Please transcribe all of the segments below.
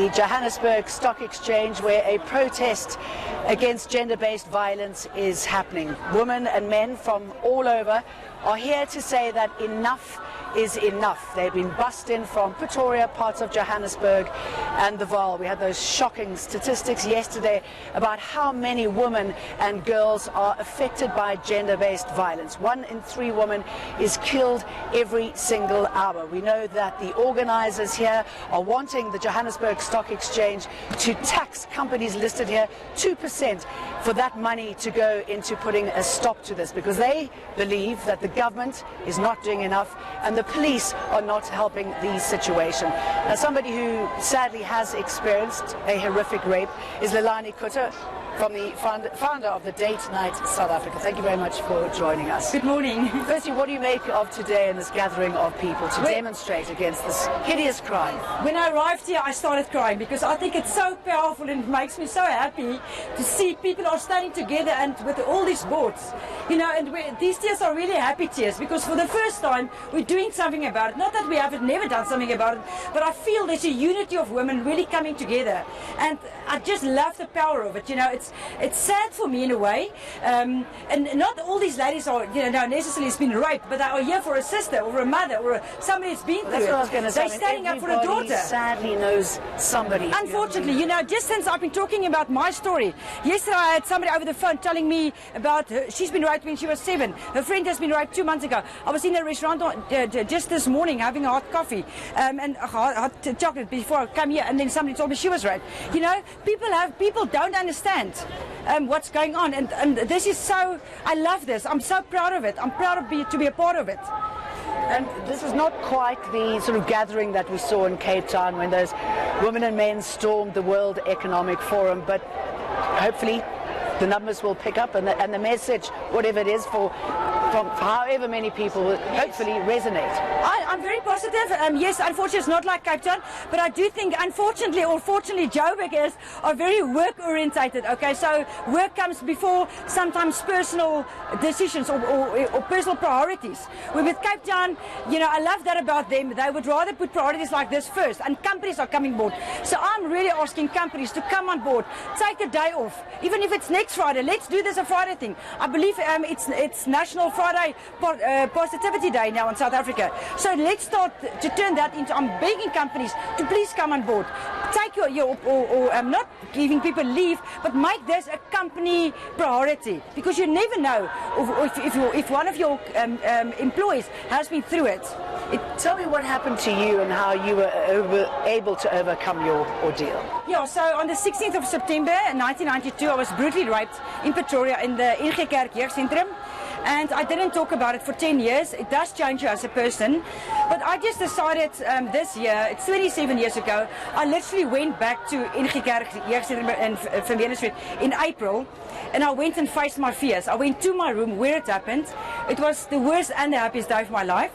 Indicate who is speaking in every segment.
Speaker 1: the Johannesburg Stock Exchange, where a protest against gender-based violence is happening. Women and men from all over are here to say that enough is enough. They've been bussed in from Pretoria, parts of Johannesburg and the Vaal. We had those shocking statistics yesterday about how many women and girls are affected by gender-based violence. 1 in 3 women is killed every single hour. We know that the organizers here are wanting the Johannesburg Stock Exchange to tax companies listed here 2% for that money to go into putting a stop to this, because they believe that the government is not doing enough and the police are not helping the situation. Now, somebody who sadly has experienced a horrific rape is Leilani Kuter, from the founder of the Date Night South Africa. Thank you very much for joining us.
Speaker 2: Good morning.
Speaker 1: Firstly, what do you make of today and this gathering of people to demonstrate against this hideous crime?
Speaker 2: When I arrived here, I started crying because I think it's so powerful and it makes me so happy to see people are standing together and with all these boards. You know, and these tears are really happy tears because for the first time we're doing something about it. Not that we haven't never done something about it, but I feel there's a unity of women really coming together. And I just love the power of it. You know, it's sad for me in a way, and not all these ladies are, you know, necessarily been raped, but they are here for a sister or a mother or somebody that's been through
Speaker 1: That's
Speaker 2: it.
Speaker 1: what I was going to say.
Speaker 2: They're standing up for a daughter.
Speaker 1: Sadly knows somebody.
Speaker 2: Unfortunately, you know, just since I've been talking about my story, yesterday I had somebody over the phone telling me about her, she's been raped when she was 7. Her friend has been raped 2 months ago. I was in a restaurant just this morning having a hot coffee and a hot chocolate before I came here, and then somebody told me she was raped. You know, people don't understand what's going on, and this is so, I love this. I'm so proud of it. I'm proud of to be a part of it.
Speaker 1: And this is not quite the sort of gathering that we saw in Cape Town when those women and men stormed the World Economic Forum, but hopefully the numbers will pick up and the message, whatever it is, from however many people will hopefully resonate.
Speaker 2: I'm very positive. Yes, unfortunately, it's not like Cape Town, but I do think, unfortunately or fortunately, Joburg are very work-orientated. Okay, so work comes before sometimes personal decisions or personal priorities. Where with Cape Town, you know, I love that about them. They would rather put priorities like this first, and companies are coming board. So I'm really asking companies to come on board, take a day off, even if it's next Friday. Let's do this a Friday thing. I believe it's National Friday Positivity Day now in South Africa. So let's start to turn that into, I'm begging companies to please come on board. Take I'm not giving people leave, but make this a company priority, because you never know if one of your employees has been through it.
Speaker 1: Tell me what happened to you and how you were able to overcome your ordeal.
Speaker 2: Yeah, so on the 16th of September 1992, I was brutally raped in Pretoria in the NG Kerk Jeugdcentrum. And I didn't talk about it for 10 years. It does change you as a person. But I just decided this year, it's 27 years ago, I literally went back to NG Kerk Jeugdcentrum in Van Wiener Street in April. And I went and faced my fears. I went to my room where it happened. It was the worst and the happiest day of my life.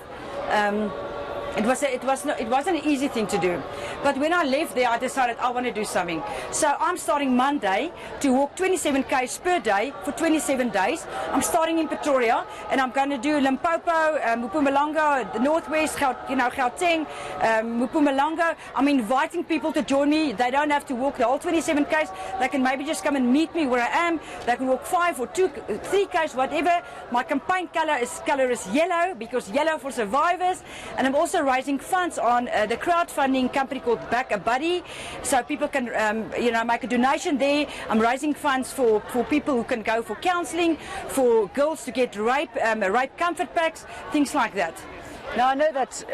Speaker 2: It wasn't an easy thing to do. But when I left there, I decided I want to do something. So I'm starting Monday to walk 27 k's per day for 27 days. I'm starting in Pretoria, and I'm going to do Limpopo, Mpumalanga, the Northwest, Gauteng, Mpumalanga. I'm inviting people to join me. They don't have to walk the whole 27 k's. They can maybe just come and meet me where I am. They can walk 5 or 2, 3 k's, whatever. My campaign color is yellow, because yellow for survivors. And I'm also raising funds on the crowdfunding company called Back a Buddy, so people can make a donation there. I'm raising funds for people who can go for counselling, for girls to get rape comfort packs, things like that.
Speaker 1: Now I know that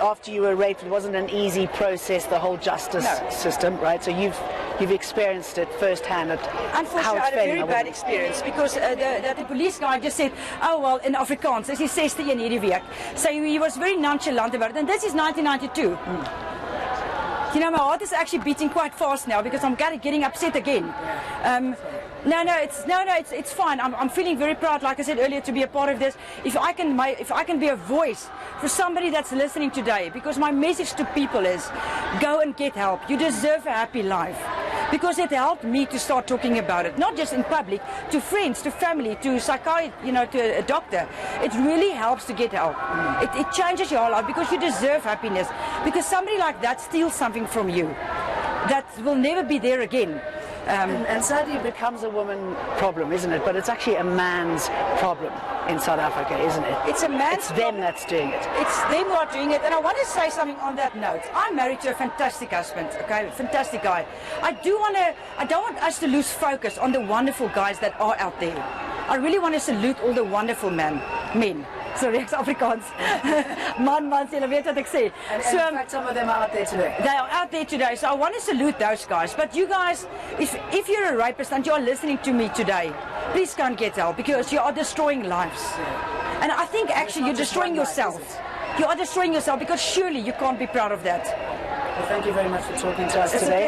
Speaker 1: after you were raped, it wasn't an easy process, the whole justice system, right? So you've experienced it firsthand.
Speaker 2: Unfortunately, I had a very bad experience because the police guy just said, oh well, in Afrikaans, is he 60 in hierdie week. So he was very nonchalant about it, and this is 1992. You know, my heart is actually beating quite fast now because I'm getting upset again. It's fine. I'm feeling very proud, like I said earlier, to be a part of this. If I can be a voice for somebody that's listening today, because my message to people is, go and get help. You deserve a happy life. because it helped me to start talking about it, not just in public, to friends, to family, to psychiatrist, to a doctor. It really helps to get help. It changes your whole life because you deserve happiness. Because somebody like that steals something from you that will never be there again.
Speaker 1: And sadly it becomes a woman problem, isn't it? But it's actually a man's problem in South Africa, isn't it?
Speaker 2: It's a man's
Speaker 1: It's them that's doing it.
Speaker 2: It's them who are doing it. And I want to say something on that note. I'm married to a fantastic husband, okay? Fantastic guy. I don't want us to lose focus on the wonderful guys that are out there. I really want to salute all the wonderful men. Sorry, ek's Afrikaans. Man, jy weet wat ek sê.
Speaker 1: And in fact, some of them are out there today.
Speaker 2: They are out there today, so I want to salute those guys. But you guys, if you're a rapist and you're listening to me today, please go and get help because you are destroying lives. Yeah. And I think actually you're destroying yourself. You are destroying yourself because surely you can't be proud of that.
Speaker 1: Well, thank you very much for talking to us today.